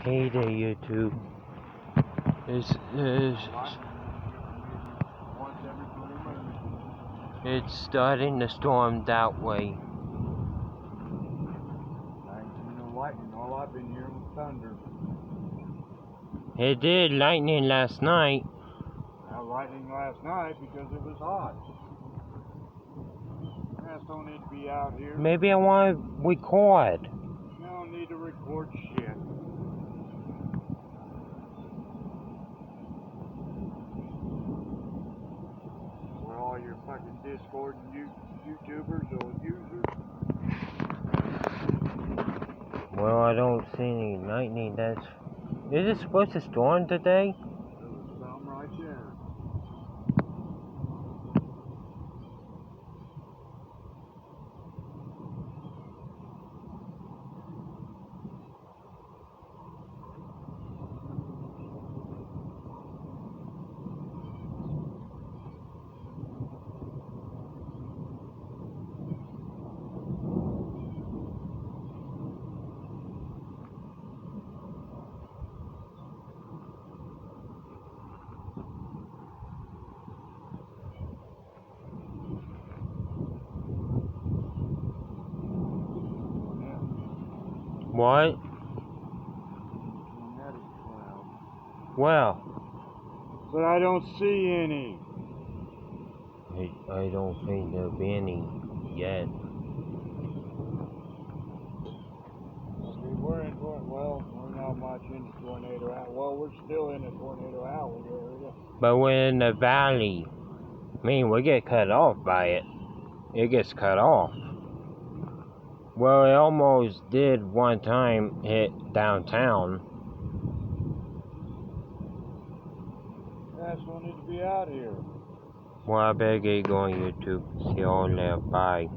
Hey there, YouTube. It's starting to storm that way. I ain't seen no lightning. All I've been hearing was thunder. It did lightning last night. Now lightning last night because it was hot. I just don't need to be out here. Maybe I want to record. I don't need to record shit. Where all your fucking Discord and YouTubers or users. Well, I don't see any lightning. Is it supposed to storm today? There was some right there. What? Well, But I don't see any. I don't think there'll be any yet. We're not much into tornado alley. Well, we're still in a tornado alley area. But we're in the valley. I mean, we get cut off by it. It gets cut off. Well, it almost did one time hit downtown. I just don't need to be out here. Well, I better get going, YouTube. See y'all later. Bye.